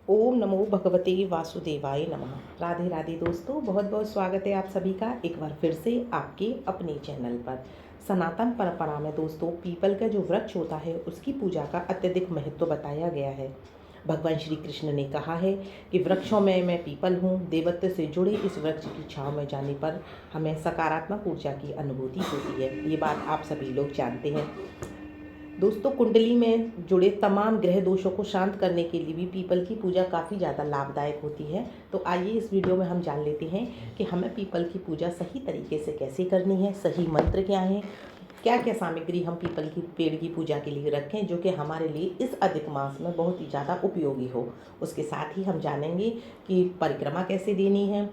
ओम नमो भगवते वासुदेवाय नमः। राधे राधे दोस्तों, बहुत बहुत स्वागत है आप सभी का एक बार फिर से आपके अपने चैनल पर। सनातन परंपरा में दोस्तों पीपल का जो वृक्ष होता है उसकी पूजा का अत्यधिक महत्व बताया गया है। भगवान श्री कृष्ण ने कहा है कि वृक्षों में मैं पीपल हूँ, देवत्व से जुड़े इस वृक्ष की छाँव में जाने पर हमें सकारात्मक ऊर्जा की अनुभूति होती है। ये बात आप सभी लोग जानते हैं। दोस्तों कुंडली में जुड़े तमाम ग्रह दोषों को शांत करने के लिए भी पीपल की पूजा काफ़ी ज़्यादा लाभदायक होती है। तो आइए इस वीडियो में हम जान लेते हैं कि हमें पीपल की पूजा सही तरीके से कैसे करनी है, सही मंत्र क्या है, क्या क्या सामग्री हम पीपल की पेड़ की पूजा के लिए रखें जो कि हमारे लिए इस अधिक मास में बहुत ही ज़्यादा उपयोगी हो। उसके साथ ही हम जानेंगे कि परिक्रमा कैसे देनी है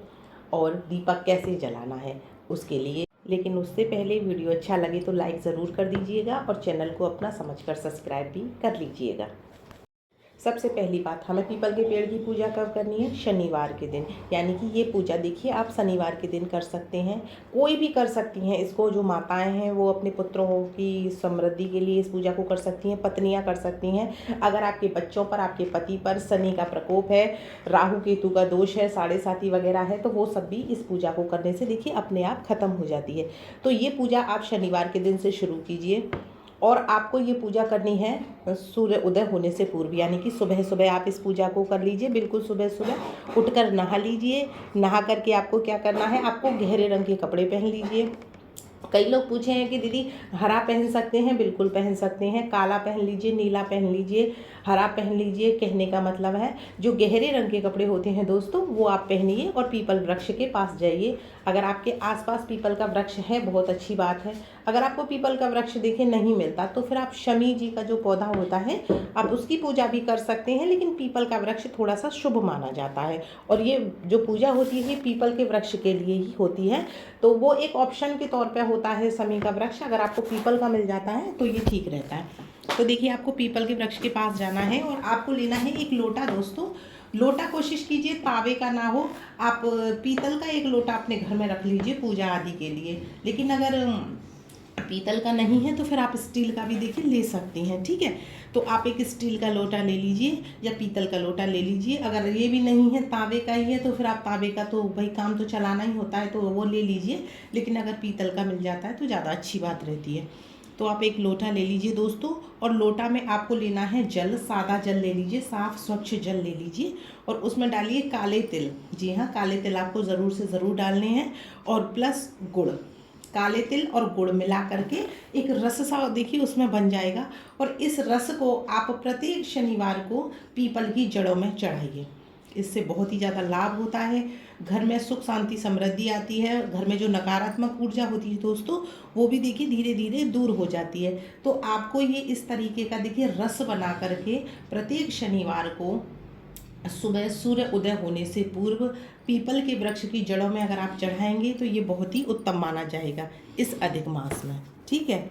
और दीपक कैसे जलाना है उसके लिए। लेकिन उससे पहले वीडियो अच्छा लगे तो लाइक ज़रूर कर दीजिएगा और चैनल को अपना समझकर सब्सक्राइब भी कर लीजिएगा। सबसे पहली बात, हमें पीपल के पेड़ की पूजा कब करनी है? शनिवार के दिन। यानी कि ये पूजा देखिए आप शनिवार के दिन कर सकते हैं, कोई भी कर सकती हैं इसको। जो माताएं हैं वो अपने पुत्रों की समृद्धि के लिए इस पूजा को कर सकती हैं, पत्नियां कर सकती हैं। अगर आपके बच्चों पर, आपके पति पर शनि का प्रकोप है, राहु केतु का दोष है, साढ़े साती वगैरह है, तो वो सब भी इस पूजा को करने से देखिए अपने आप खत्म हो जाती है। तो ये पूजा आप शनिवार के दिन से शुरू कीजिए और आपको ये पूजा करनी है सूर्य उदय होने से पूर्व, यानी कि सुबह सुबह आप इस पूजा को कर लीजिए। बिल्कुल सुबह सुबह उठकर नहा लीजिए। नहा करके आपको क्या करना है, आपको गहरे रंग के कपड़े पहन लीजिए। कई लोग पूछे हैं कि दीदी हरा पहन सकते हैं? बिल्कुल पहन सकते हैं। काला पहन लीजिए, नीला पहन लीजिए, हरा पहन लीजिए। कहने का मतलब है जो गहरे रंग के कपड़े होते हैं दोस्तों वो आप पहनिए और पीपल वृक्ष के पास जाइए। अगर आपके आसपास पीपल का वृक्ष है बहुत अच्छी बात है। अगर आपको पीपल का वृक्ष देखे नहीं मिलता तो फिर आप शमी जी का जो पौधा होता है आप उसकी पूजा भी कर सकते हैं, लेकिन पीपल का वृक्ष थोड़ा सा शुभ माना जाता है और ये जो पूजा होती है पीपल के वृक्ष के लिए ही होती है। तो वो एक ऑप्शन के तौर पे होता है शमी का वृक्ष। अगर आपको पीपल का मिल जाता है तो ये ठीक रहता है। तो देखिए आपको पीपल के वृक्ष के पास जाना है और आपको लेना है एक लोटा। दोस्तों लोटा कोशिश कीजिए तावे का ना हो, आप पीतल का एक लोटा अपने घर में रख लीजिए पूजा आदि के लिए। लेकिन अगर पीतल का नहीं है तो फिर आप स्टील का भी देखिए ले सकती हैं, ठीक है। तो आप एक स्टील का लोटा ले लीजिए या पीतल का लोटा ले लीजिए। अगर ये भी नहीं है, तावे का ही है, तो फिर आप तावे का, तो भाई काम तो चलाना ही होता है तो वो ले लीजिए। लेकिन अगर पीतल का मिल जाता है तो ज़्यादा अच्छी बात रहती है। तो आप एक लोटा ले लीजिए दोस्तों और लोटा में आपको लेना है जल, सादा जल ले लीजिए, साफ़ स्वच्छ जल ले लीजिए और उसमें डालिए काले तिल। जी हाँ, काले तिल आपको ज़रूर से ज़रूर डालने हैं और प्लस गुड़। काले तिल और गुड़ मिला करके एक रस सा देखिए उसमें बन जाएगा और इस रस को आप प्रत्येक शनिवार को पीपल की जड़ों में चढ़ाइए। इससे बहुत ही ज़्यादा लाभ होता है, घर में सुख शांति समृद्धि आती है, घर में जो नकारात्मक ऊर्जा होती है दोस्तों वो भी देखिए धीरे धीरे दूर हो जाती है। तो आपको ये इस तरीके का देखिए रस बना करके प्रत्येक शनिवार को सुबह सूर्य उदय होने से पूर्व पीपल के वृक्ष की जड़ों में अगर आप चढ़ाएंगे तो ये बहुत ही उत्तम माना जाएगा इस अधिक मास में, ठीक है।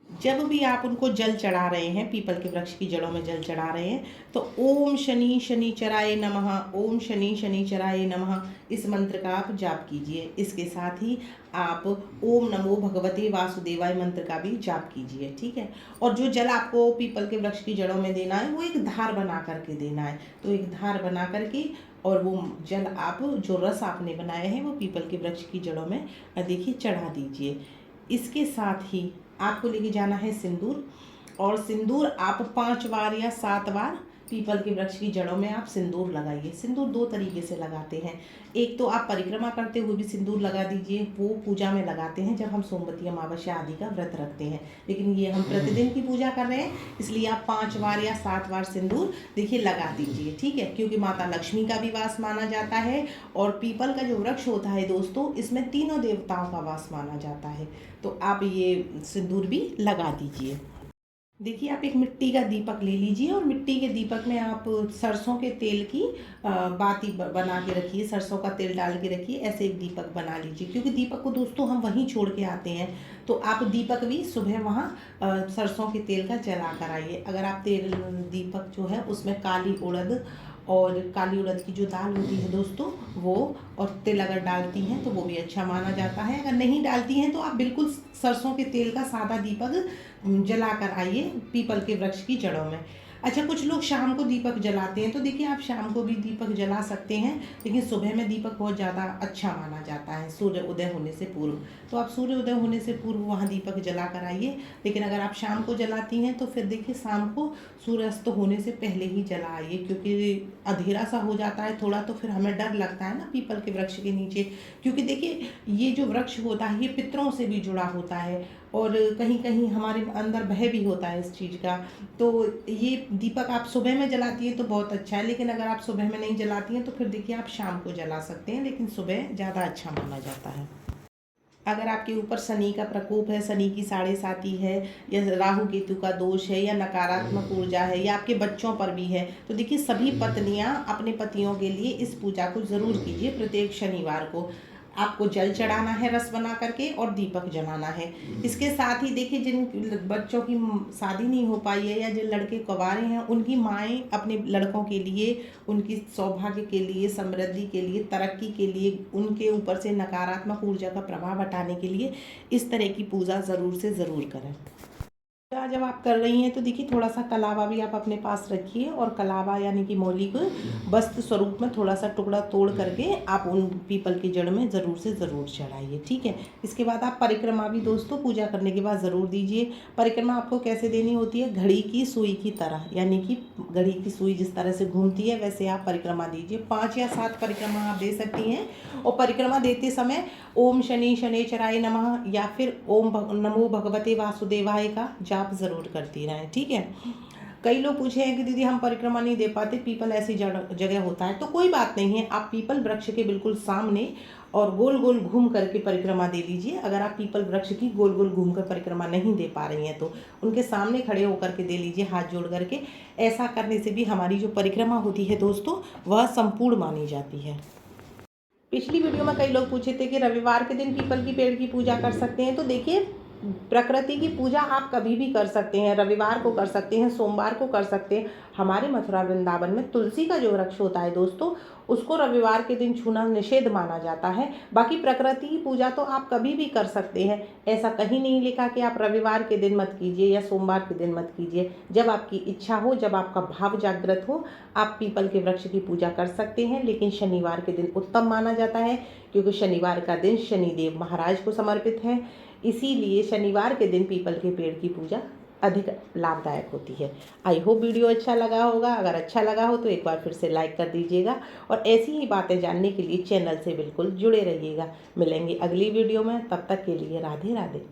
जब भी आप उनको जल चढ़ा रहे हैं, पीपल के वृक्ष की जड़ों में जल चढ़ा रहे हैं, तो ओम शनि शनिचराय नमः, ओम शनि शनिचराय नमः इस मंत्र का आप जाप कीजिए। इसके साथ ही आप ओम नमो भगवते वासुदेवाय मंत्र का भी जाप कीजिए, ठीक है। और जो जल आपको पीपल के वृक्ष की जड़ों में देना है वो एक धार बना करके देना है। तो एक धार बना करके और वो जल आप जो रस आपने बनाया है वो पीपल के वृक्ष की जड़ों में देखिए चढ़ा दीजिए। इसके साथ ही आपको लेके जाना है सिंदूर और सिंदूर आप 5 बार या 7 बार पीपल के वृक्ष की जड़ों में आप सिंदूर लगाइए। सिंदूर 2 तरीके से लगाते हैं। एक तो आप परिक्रमा करते हुए भी सिंदूर लगा दीजिए, वो पूजा में लगाते हैं जब हम सोमवती अमावस्या आदि का व्रत रखते हैं। लेकिन ये हम प्रतिदिन की पूजा कर रहे हैं इसलिए आप 5 बार या 7 बार सिंदूर देखिए लगा दीजिए, ठीक है। क्योंकि माता लक्ष्मी का भी वास माना जाता है और पीपल का जो वृक्ष होता है दोस्तों इसमें तीनों देवताओं का वास माना जाता है। तो आप ये सिंदूर भी लगा दीजिए। देखिए आप एक मिट्टी का दीपक ले लीजिए और मिट्टी के दीपक में आप सरसों के तेल की बाती बना के रखिए, सरसों का तेल डाल के रखिए। ऐसे एक दीपक बना लीजिए क्योंकि दीपक को दोस्तों हम वहीं छोड़ के आते हैं। तो आप दीपक भी सुबह वहाँ सरसों के तेल का जला कर आइए। अगर आप तेल दीपक जो है उसमें काली उड़द और काली उड़द की जो दाल होती है दोस्तों वो और तिल अगर डालती हैं तो वो भी अच्छा माना जाता है। अगर नहीं डालती हैं तो आप बिल्कुल सरसों के तेल का सादा दीपक जला कर आइए पीपल के वृक्ष की जड़ों में। अच्छा, कुछ लोग शाम को दीपक जलाते हैं, तो देखिए आप शाम को भी दीपक जला सकते हैं, लेकिन सुबह में दीपक बहुत ज़्यादा अच्छा माना जाता है सूर्य उदय होने से पूर्व। तो आप सूर्य उदय होने से पूर्व वहाँ दीपक जला कर आइए। लेकिन अगर आप शाम को जलाती हैं तो फिर देखिए शाम को सूर्यास्त होने से पहले ही जला आइए, क्योंकि अंधेरा सा हो जाता है थोड़ा, तो फिर हमें डर लगता है ना पीपल के वृक्ष के नीचे, क्योंकि देखिए ये जो वृक्ष होता है ये पितरों से भी जुड़ा होता है, और कहीं कहीं हमारे अंदर भय भी होता है इस चीज़ का। तो ये दीपक आप सुबह में जलाती हैं तो बहुत अच्छा है, लेकिन अगर आप सुबह में नहीं जलाती हैं तो फिर देखिए आप शाम को जला सकते हैं, लेकिन सुबह ज़्यादा अच्छा माना जाता है। अगर आपके ऊपर शनि का प्रकोप है, शनि की साढ़े साती है, या राहु केतु का दोष है, या नकारात्मक ऊर्जा है, या आपके बच्चों पर भी है, तो देखिए सभी पत्नियां अपने पतियों के लिए इस पूजा को ज़रूर कीजिए। प्रत्येक शनिवार को आपको जल चढ़ाना है रस बना करके, और दीपक जलाना है। इसके साथ ही देखिए जिन बच्चों की शादी नहीं हो पाई है, या जिन लड़के कुंवारे हैं, उनकी माएँ अपने लड़कों के लिए, उनकी सौभाग्य के लिए, समृद्धि के लिए, तरक्की के लिए, उनके ऊपर से नकारात्मक ऊर्जा का प्रभाव हटाने के लिए इस तरह की पूजा ज़रूर से ज़रूर करें। जब आप कर रही हैं तो देखिए थोड़ा सा कलावा भी आप अपने पास रखिए, और कलावा यानी कि मौली को वस्त्र स्वरूप में थोड़ा सा टुकड़ा तोड़ करके आप उन पीपल की जड़ में ज़रूर से ज़रूर चढ़ाइए, ठीक है। इसके बाद आप परिक्रमा भी दोस्तों पूजा करने के बाद ज़रूर दीजिए। परिक्रमा आपको कैसे देनी होती है, घड़ी की सुई की तरह, यानी कि घड़ी की सुई जिस तरह से घूमती है वैसे आप परिक्रमा दीजिए। 5 या 7 परिक्रमा आप दे सकती हैं, और परिक्रमा देते समय ओम शनि शनैश्चराय नमः या फिर ओम नमो भगवते वासुदेवाय का जाप ज़रूर करती रहें, ठीक है। कई लोग पूछे हैं कि दीदी हम परिक्रमा नहीं दे पाते, पीपल ऐसी जगह होता है, तो कोई बात नहीं है, आप पीपल वृक्ष के बिल्कुल सामने और गोल गोल घूम करके परिक्रमा दे लीजिए। अगर आप पीपल वृक्ष की गोल गोल घूम कर परिक्रमा नहीं दे पा रही हैं तो उनके सामने खड़े होकर के दे लीजिए, हाथ जोड़ करके। ऐसा करने से भी हमारी जो परिक्रमा होती है दोस्तों वह संपूर्ण मानी जाती है। पिछली वीडियो में कई लोग पूछे थे कि रविवार के दिन पीपल की पेड़ की पूजा कर सकते हैं, तो देखिए प्रकृति की पूजा आप कभी भी कर सकते हैं, रविवार को कर सकते हैं, सोमवार को कर सकते हैं। हमारे मथुरा वृंदावन में तुलसी का जो वृक्ष होता है दोस्तों, उसको रविवार के दिन छूना निषेध माना जाता है। बाकी प्रकृति की पूजा तो आप कभी भी कर सकते हैं, ऐसा कहीं नहीं लिखा कि आप रविवार के दिन मत कीजिए या सोमवार के दिन मत कीजिए। जब आपकी इच्छा हो, जब आपका भाव जागृत हो, आप पीपल के वृक्ष की पूजा कर सकते हैं, लेकिन शनिवार के दिन उत्तम माना जाता है, क्योंकि शनिवार का दिन शनिदेव महाराज को समर्पित है। इसीलिए शनिवार के दिन पीपल के पेड़ की पूजा अधिक लाभदायक होती है। आई होप वीडियो अच्छा लगा होगा। अगर अच्छा लगा हो तो एक बार फिर से लाइक कर दीजिएगा, और ऐसी ही बातें जानने के लिए चैनल से बिल्कुल जुड़े रहिएगा। मिलेंगे अगली वीडियो में, तब तक के लिए राधे राधे।